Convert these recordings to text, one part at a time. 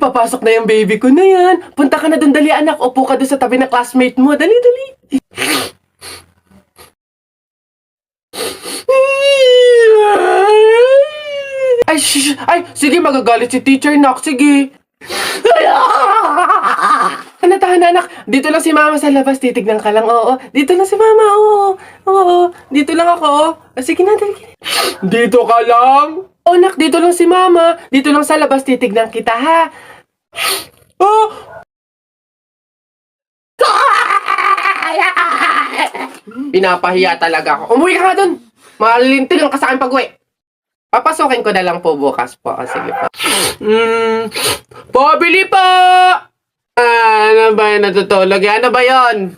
papasok na yung baby ko na yan. Punta ka na dun, dali anak. Upo ka dun sa tabi ng classmate mo. Dali, dali. Ay, shh, ay, sige, magagalit si teacher, nak. Sige. Tahan na, anak. Dito lang si mama sa labas. Titignan ka lang, oo. Dito lang si mama, oo. Oo, dito lang ako. Sige na, dali. Dito ka lang? Oh, nak, dito lang si mama. Dito lang sa labas. Titignan kita, ha? Oh! Pinapahiya talaga ako. Umuwi ka nga dun. Malilintil lang ka sa akin pag-uwi. Papasukin ko na lang po bukas po. O, sige po. Pabili po! Ano ba yun? Natutulog? Ano ba yun?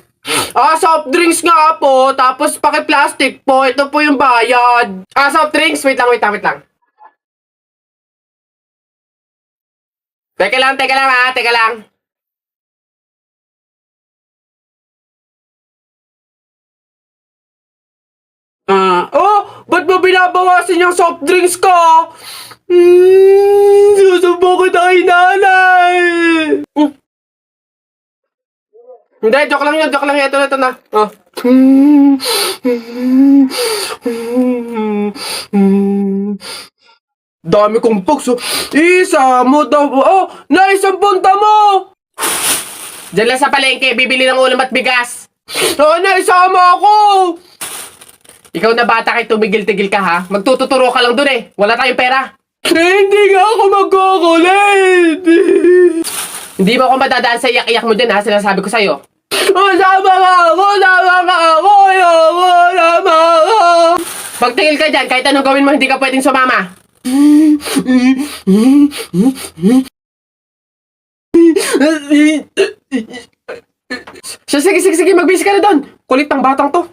Soft drinks nga po. Tapos paki-plastic po. Ito po yung bayad. Soft drinks. Wait lang, wait lang, wait lang. Teka lang ha. Teka lang. Ba't mo binabawasan yung soft drinks ko? Susubo ko na kay nanay. Hindi, joke lang yun. Ito na. Oh. Dami kong pugs. Isa mo daw. Oh, naisang punta mo. Diyan lang sa palengke, bibili ng ulam at bigas. Naisama ako. Ikaw na bata kay tumigil-tigil ka ha? Magtututuro ka lang dun eh. Wala tayong pera. Hindi nga ako magkukulit. Hindi mo ako madadaan sa iyak-iyak mo dyan ha? Sinasabi ko sa'yo. Sama ka ako! Magtingil ka dyan. Kahit anong gawin mo, hindi ka pwedeng sumama. Sige. Magbisi ka na doon. Kulit ng batang to.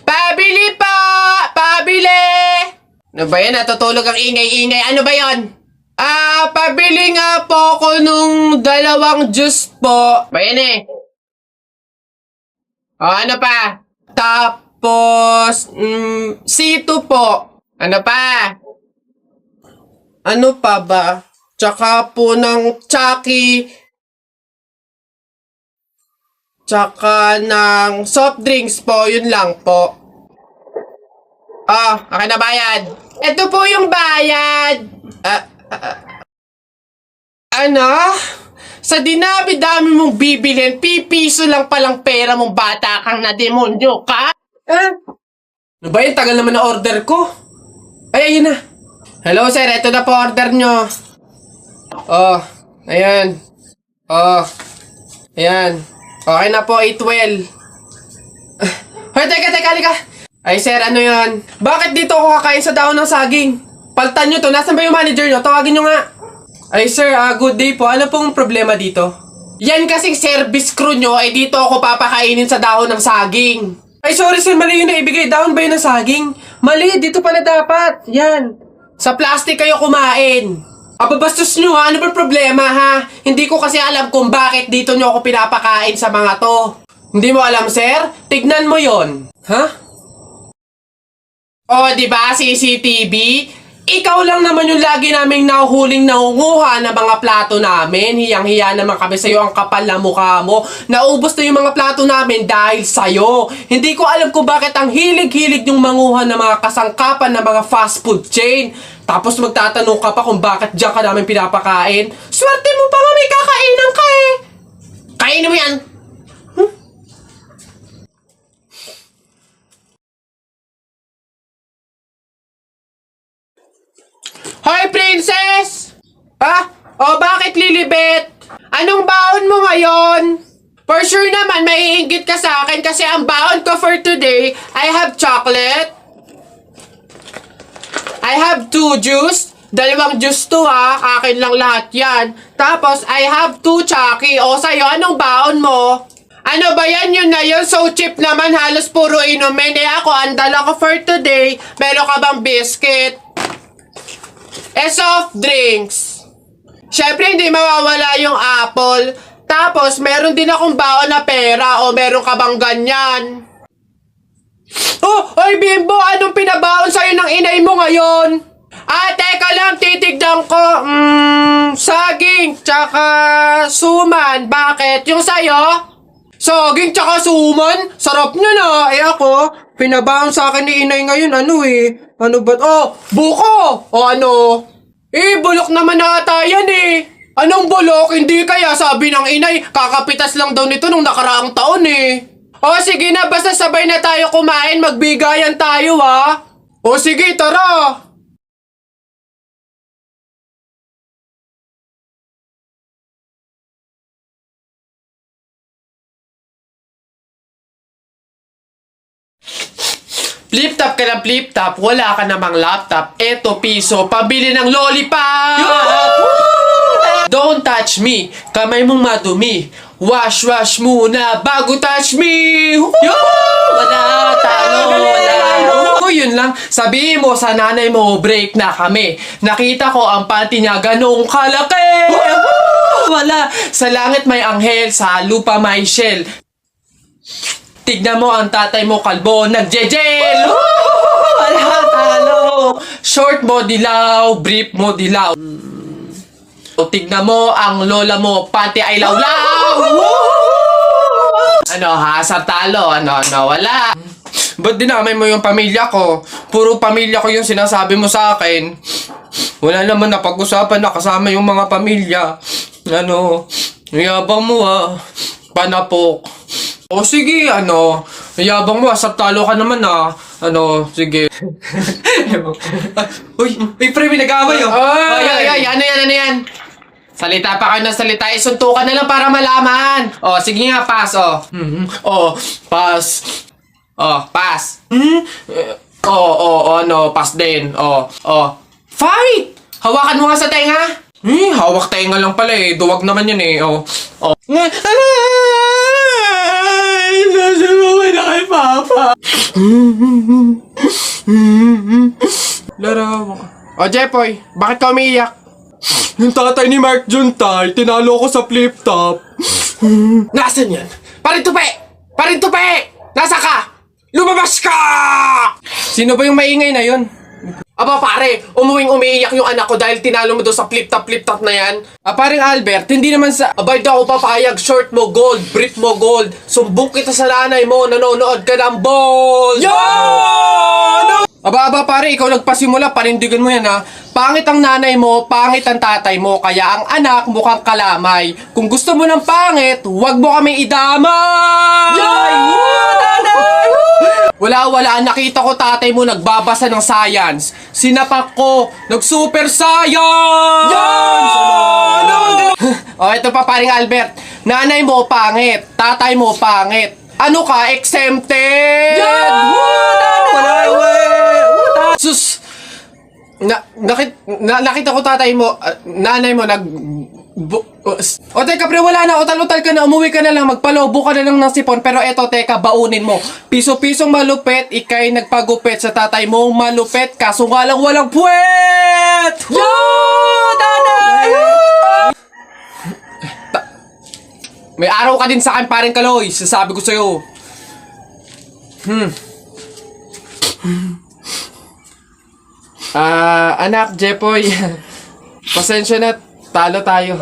Pabili po! Pabili! Ano ba yan? Natutulog ang ingay-ingay. Ano ba yan? Pabili nga po ako nung 2 juice po. Ba yan eh? Ano pa? Tapos, C2 po. Ano pa? Ano pa ba? Tsaka po ng Chucky. Tsaka ng soft drinks po, yun lang po. Akin na bayad. Ito po yung bayad. Ano? Sa dinabi-dami mong bibilhin, pipiso lang palang pera mong bata kang na demonyo ka? Ano ba yun? Tagal naman na order ko. Ay, ayun na. Hello sir, ito na po order nyo. Ayan. Ayan. Okay na po, 812. Hoy, teka, halika. Ay, sir, ano yon? Bakit dito ako kakain sa dahon ng saging? Paltan nyo to. Nasaan ba yung manager nyo? Tawagin nyo nga. Ay, sir, good day po. Ano pong problema dito? Yan kasing service crew nyo, dito ako papakainin sa dahon ng saging. Ay, sorry, sir. Mali yun na ibigay. Dahon ba yun ng saging? Mali, dito pala dapat. Yan. Sa plastic kayo kumain. Bastos nyo ha, ano ba problema ha? Hindi ko kasi alam kung bakit dito nyo ako pinapakain sa mga to. Hindi mo alam sir? Tignan mo yon. Ha? Diba CCTV? Ikaw lang naman yung lagi naming nahuhuling nangunguha ng mga plato namin. Hiyang-hiya naman kami sa'yo, ang kapal na mukha mo. Naubos na yung mga plato namin dahil sa'yo. Hindi ko alam kung bakit ang hilig-hilig yung manguha ng mga kasangkapan ng mga fast food chain. Tapos magtatanong ka pa kung bakit diyan ka namin pinapakain. Swerte mo pa nga may kakainan ka eh. Kainin mo yan. Hoy, princess! Bakit Lilibet? Anong baon mo ngayon? For sure naman, maiinggit ka sa akin kasi ang baon ko for today, I have chocolate. I have 2 juice. 2 juice to ha. Akin lang lahat yan. Tapos, I have 2 Chucky. Sa'yo, anong baon mo? Ano ba yan? Yun na yun. So cheap naman. Halos puro inumin. Ako, ang dala ko for today. Meron ka bang biscuit? Soft drinks. Syempre, hindi mawawala yung apple. Tapos, meron din akong baon na pera. Meron ka bang ganyan? Oh, oy Bimbo, anong pinabaon sa'yo ng inay mo ngayon? Teka lang, titignan ko. Saging, tsaka suman. Bakit? Yung sa'yo? Saging tsaka suman? Sarap nyo na. Ako, pinabaon sa akin ni inay ngayon, Ano ba? Oh, buko! O ano? Bulok naman ata yan Anong bulok? Hindi kaya sabi ng inay, kakapitas lang daw nito nung nakaraang taon sige na, basta sabay na tayo kumain, magbigayan tayo sige, tara! Flip-top ka ng flip-top, wala ka namang laptop. Eto piso, pabili ng lollipop! Don't touch me, kamay mong madumi. Wash muna bago touch me! Wala, talo, wala. Yun lang, sabihin mo sa nanay mo, break na kami. Nakita ko ang panty niya ganong kalaki! Wala, sa langit may anghel, sa lupa may shell. Tignan mo ang tatay mo kalbo, nagjejel! Wala, talo! Short mo dilaw, brief mo dilaw. Tignan mo ang lola mo, pati ay lawlaw! Sa talo? Wala. Ba't dinamay mo yung pamilya ko? Puro pamilya ko yung sinasabi mo sa akin. Wala naman napag-usapan na kasama yung mga pamilya. Yabang mo panapok. Sige, yabang mo, sa talo ka naman sige. Uy, pre, may nag-away yan. Salita pa kayo ng salita, isuntukan na lang para malaman. Sige nga, pass, pass. Pass. Pass din. Fight! Hawakan mo nga sa tenga. Hawak tenga lang pala duwag naman yun Nasubukan na kay Papa. Larawa ka. Jepoy, bakit ka umiiyak? Yung tatay ni Mark Juntay, tinalo ko sa flip-top. Nasaan yan? Parintupe! Nasa ka? Lumabas ka! Sino ba yung maingay na yun? Aba pare, umiiyak yung anak ko dahil tinalo mo doon sa flip-top na yan. Paring Albert, hindi naman sa... Abay daw ako papayag, short mo gold, brief mo gold. Sumbong kita sa nanay mo, nanonood ka ng ball! Aba pare, ikaw nagpasimula, panindigan mo yan Pangit ang nanay mo, pangit ang tatay mo, kaya ang anak mukhang kalamay. Kung gusto mo ng pangit, huwag mo kami idamay! Wala, nakita ko tatay mo nagbabasa ng science. Sinapak ko, nag-super science! Ito pa paring Albert. Nanay mo pangit, tatay mo pangit. Ano ka, exempted? Sus! Nakita ko tatay mo, nanay mo teka pre, wala na, utal-utal ka na, umuwi ka na lang, magpalobo ka na lang ng sipon, pero eto teka, baunin mo. Piso-pisong malupet, ikay nagpagupit sa tatay mo, malupet, kaso nga lang walang puwet! May araw ka din sa akin, paring Kaloy, sasabi ko sa'yo. Anak, Jepoy, pasensya na, talo tayo.